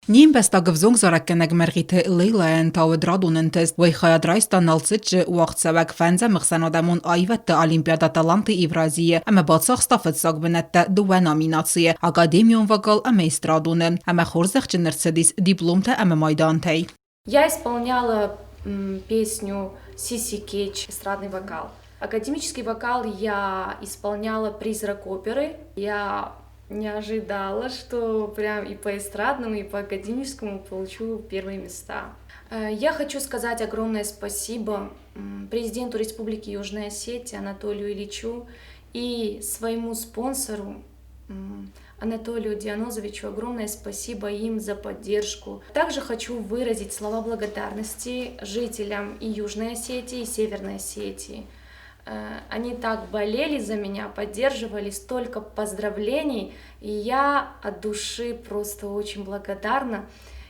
Նիմ բեստագվզոնք զարակենեգ մերգիթե լեյլաեն տավդրադունեն տեստ վայ խայադրայստան ալցիջը ուաղցավակ ֆանզա մխսանոդամոն այվետը Օլիմպիադա տալանտի Իվրազիե ամը բացախ ստաֆեցակ բնետը դուվեն ամինացիե ակադեմիոն վակալ ամեյստրադունը ամը խորզեղ ճնրցեդիս дипломте ամը майдантей. Я исполняла песню Сиси Кетч, эстрадный вокал. Академический вокал я исполняла «Призрак оперы». Я не ожидала, что прям и по эстрадному, и по академическому получу первые места. Я хочу сказать огромное спасибо президенту Республики Южная Осетия Анатолию Ильичу и своему спонсору Анатолию Дианозовичу. Огромное спасибо им за поддержку. Также хочу выразить слова благодарности жителям и Южной Осетии, и Северной Осетии. Они так болели за меня, поддерживали, столько поздравлений, и я от души просто очень благодарна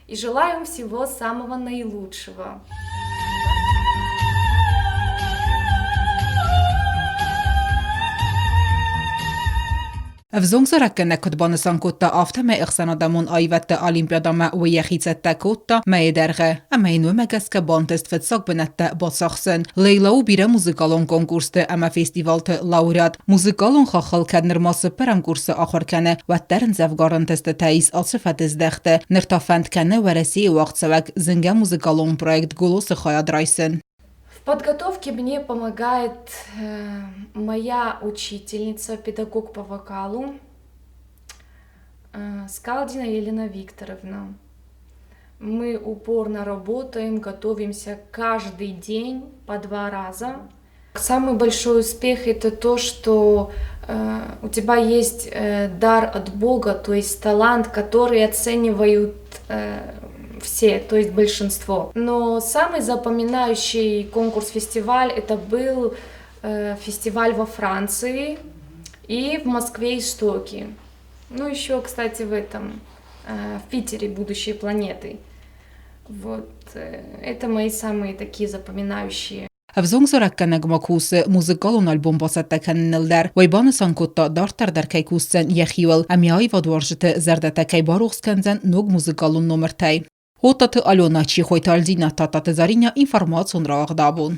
и желаю им всего самого наилучшего. Վզոնք զրակենե կտբանսան կոտտա ավթեմե իխսանադամոն այվետը Օլիմպիադամը ուեյեխիցետտա կոտտա մեյդերղե ամեյնու մեգասկա բանտեստ վեցակ բնետտա բացախսեն լեյլաու բիրը մուզիկալոն կոնկուրստը ամա ֆեստիվալտը լաուրիատ մուզիկալոն խախալ կadnırması պերանկուրսը ախորքենե վատտերն զավգարանտեստը թայիս ալցեֆատես դեղտը նրտաֆանդքենե վարեսի ուաղցավակ զնգա մուզիկալոն պրոյեկտ գոլոսը խայադրայսեն. В подготовке мне помогает моя учительница, педагог по вокалу Скалдина Елена Викторовна. Мы упорно работаем, готовимся каждый день по 2 раза. Самый большой успех — это то, что у тебя есть дар от Бога, то есть талант, который оценивают все, то есть большинство. Но самый запоминающий конкурс-фестиваль это был фестиваль во Франции и в Москве Истоки. Ну еще, кстати, в Питере «Будущие планеты». Вот это мои самые такие запоминающие. Վզոնք զրակենեգ մակուսը մուզիկալոն ալբոմ բացատեքեննելդեր վայբանսան կոտտա դարտար դարքայքուսցեն եխիվել ամիայի վադվարժտը զարդատեքայ բարողսկենձեն նոգ մուզիկալոն նոմրտայ. Հոտատը Ալյոնա չի խոյթալդինա տատատը զարինյա ինվարմացոն ռաղդաբուն.